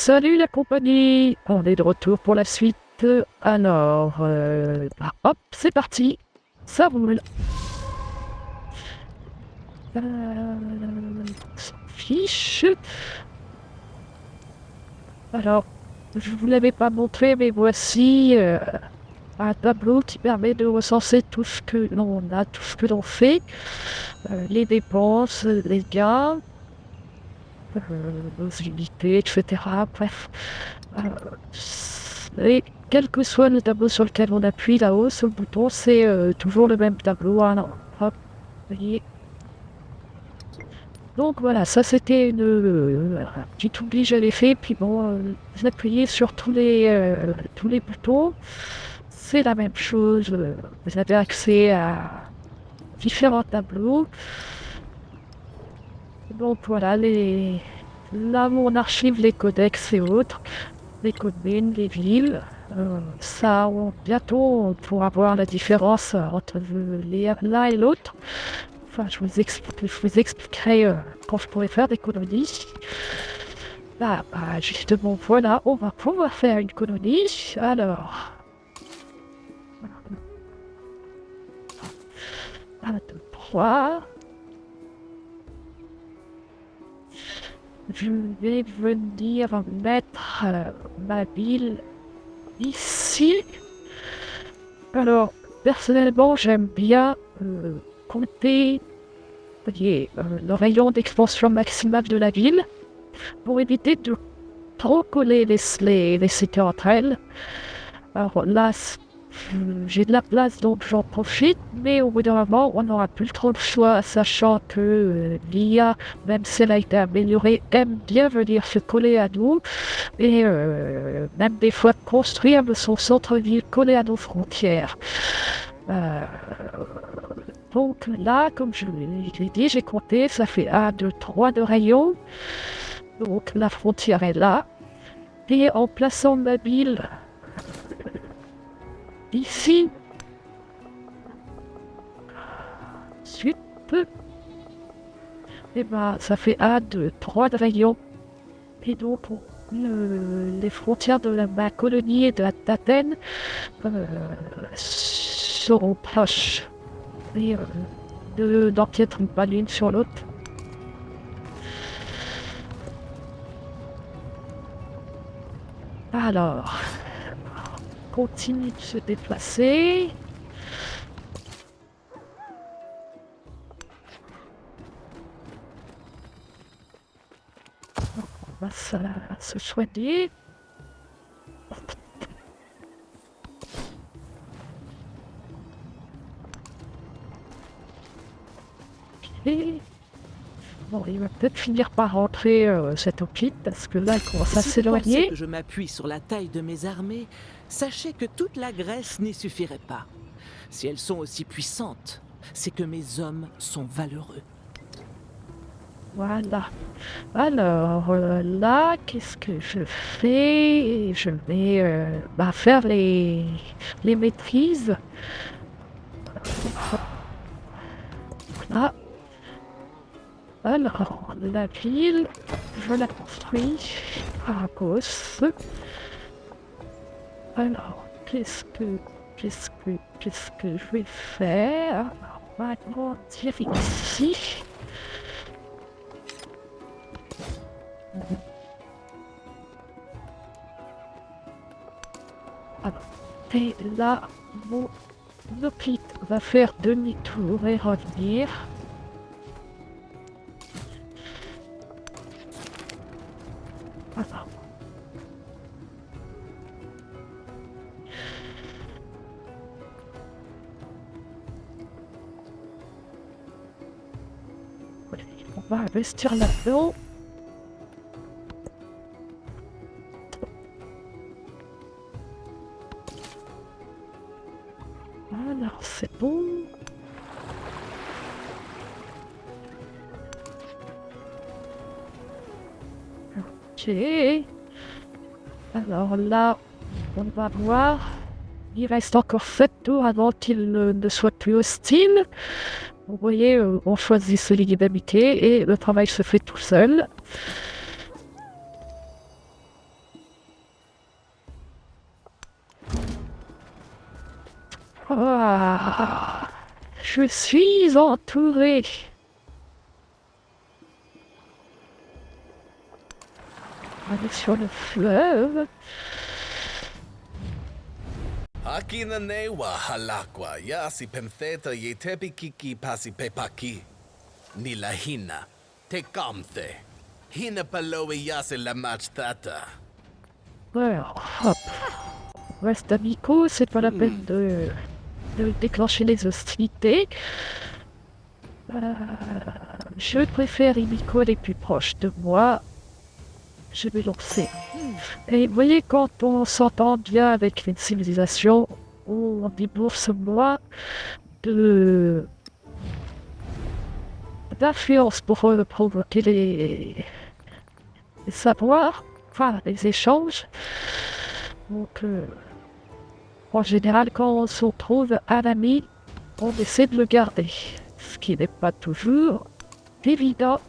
Salut la compagnie, on est de retour pour la suite. Alors, hop, c'est parti. Ça roule. S'en fiche. Alors, je vous l'avais pas montré, mais voici un tableau qui permet de recenser tout ce que l'on a, tout ce que l'on fait, les dépenses, les gains, nos unités, etc. Bref. Et quel que soit le tableau sur lequel on appuie là-haut, sur le bouton, c'est toujours le même tableau. Hein, hop, vous voyez. Donc voilà, ça c'était un petit oubli, je l'ai fait. Puis bon, vous appuyez sur tous les boutons. C'est la même chose. Vous avez accès à différents tableaux. Donc voilà, là où on archive les codex et autres, les communes, les villes. Bientôt on pourra voir la différence entre l'un et l'autre. Enfin, je vous expliquerai quand je pourrai faire des colonies. Justement, voilà, on va pouvoir faire une colonie. Alors, 1, 2, 3. Je vais venir mettre ma ville ici. Alors, personnellement, j'aime bien compter le rayon d'expansion maximale de la ville pour éviter de trop coller les cités entre elles. Alors là, j'ai de la place donc j'en profite, mais au bout d'un moment, on n'aura plus trop le choix, sachant que l'IA, même si elle a été améliorée, aime bien venir se coller à nous et même des fois construire son centre-ville collé à nos frontières. Donc là, comme je l'ai dit, j'ai compté, ça fait 1, 2, 3 de rayons. Donc la frontière est là. Et en plaçant ma ville ici, ensuite, et ben ça fait 1, 2, 3 de rayons. Et donc les frontières de ma colonie et d'Athènes seront proches. Et d'empiètre pas l'une sur l'autre. Alors, continue de se déplacer. On va se soigner. Et bon, il va peut-être finir par rentrer cet hôpital parce que là, il commence à Si vous pensez s'éloigner. que je m'appuie sur la taille de mes armées, sachez que toute la Grèce n'y suffirait pas. Si elles sont aussi puissantes, c'est que mes hommes sont valeureux. Voilà. Alors là, qu'est-ce que je fais? Je vais faire les maîtrises. Là. Alors, la ville, je la construis à cause. Alors, qu'est-ce que je vais faire? On va agrandir ici. Alors, et là, mon hôpital va faire demi-tour et revenir. Voilà. On va investir là-dedans. Alors, c'est bon. Ok. Alors là, on va voir. Il reste encore 7 tours avant qu'il ne soit plus hostile. Vous voyez, on choisit celui d'habiter et le travail se fait tout seul. Ah, je suis entouré. Aller sur le fleuve. Hakina newa halakwa yasi pemtheta yetepi kiki pasi pepaki. Nilahina, te kamthe. Hina paloe yasi la matchtata. Alors, hop. Reste amicaux, c'est pas la peine de déclencher les hostilités. Je préfère les micros les plus proches de moi. Je vais lancer. Et vous voyez, quand on s'entend bien avec une civilisation, on débourse moins de d'influence pour provoquer les savoirs, enfin les échanges. Donc, en général, quand on se retrouve un ami, on essaie de le garder, ce qui n'est pas toujours évident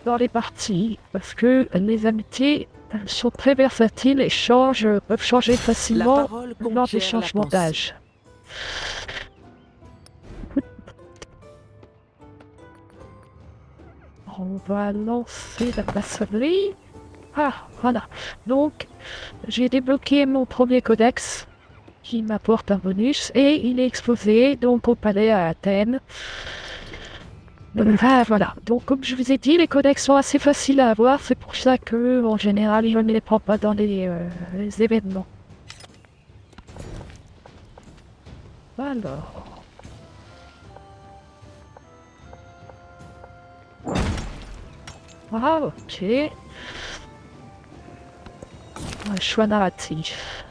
dans les parties, parce que les amitiés sont très versatiles et peuvent changer La facilement parole lors des conquiert la changements pensée. d'âge. On va lancer la maçonnerie. Ah, voilà. Donc, j'ai débloqué mon premier codex qui m'apporte un bonus et il est exposé donc au palais à Athènes. Ah, voilà. Donc, comme je vous ai dit, les codex sont assez faciles à avoir. C'est pour ça que, en général, je ne les prends pas dans les événements. Alors. Ah, ok. Un choix narratif.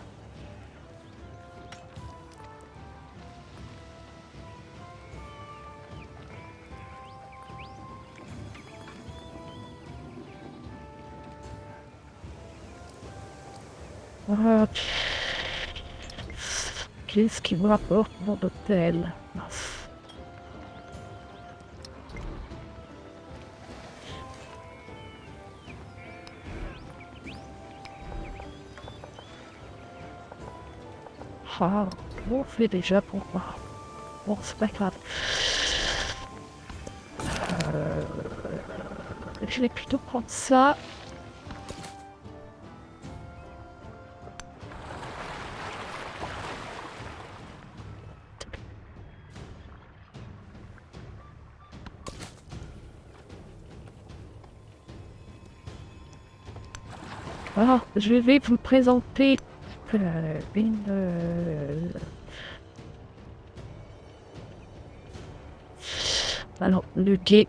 Ok. Qu'est-ce qui me rapporte mon hôtel? Mince. Ah, on fait déjà pour moi. Bon, c'est pas grave. Je vais plutôt prendre ça. Alors, je vais vous présenter Alors, le guet,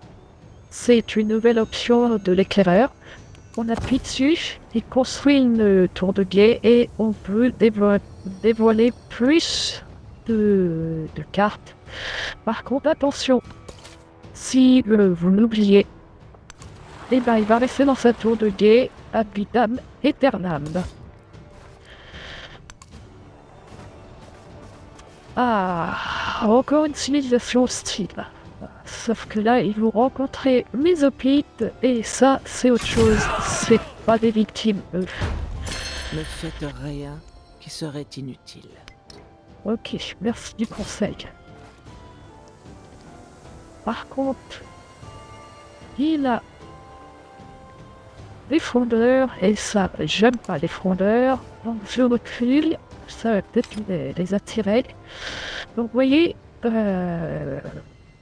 c'est une nouvelle option de l'éclaireur. On appuie dessus, il construit une tour de guet et on peut dévoiler plus de cartes. Par contre, attention, si vous l'oubliez, eh ben, il va rester dans sa tour de guet ad vitam aeternam. Ah, encore une civilisation hostile. Sauf que là, ils vont rencontrer Mésopite, et ça, c'est autre chose. C'est pas des victimes, eux. Ne faites rien qui serait inutile. Ok, merci du conseil. Par contre, il a des frondeurs, et ça, j'aime pas les frondeurs, donc je recule, ça va peut-être les attirer. Donc, vous voyez,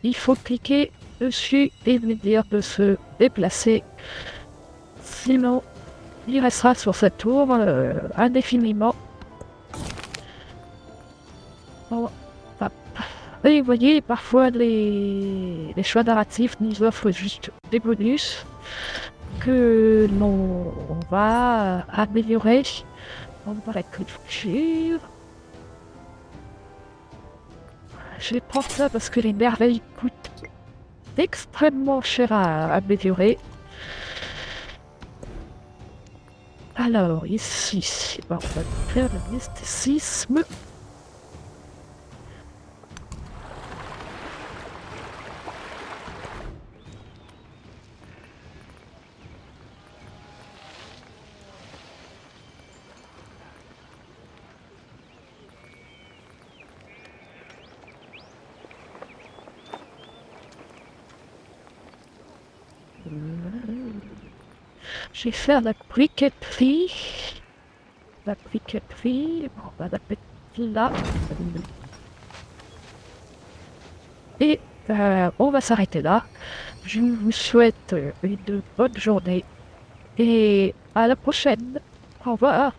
il faut cliquer dessus et lui dire de se déplacer. Sinon, il restera sur cette tour indéfiniment. Bon, hop. Et vous voyez, parfois les choix narratifs nous offrent juste des bonus que l'on va améliorer. On va la culture. Je vais prendre ça parce que les merveilles coûtent extrêmement cher à améliorer. Alors, ici, on va faire le mysticisme. Je vais faire la briqueterie. La briqueterie, on va la mettre là. Et on va s'arrêter là. Je vous souhaite une bonne journée et à la prochaine. Au revoir.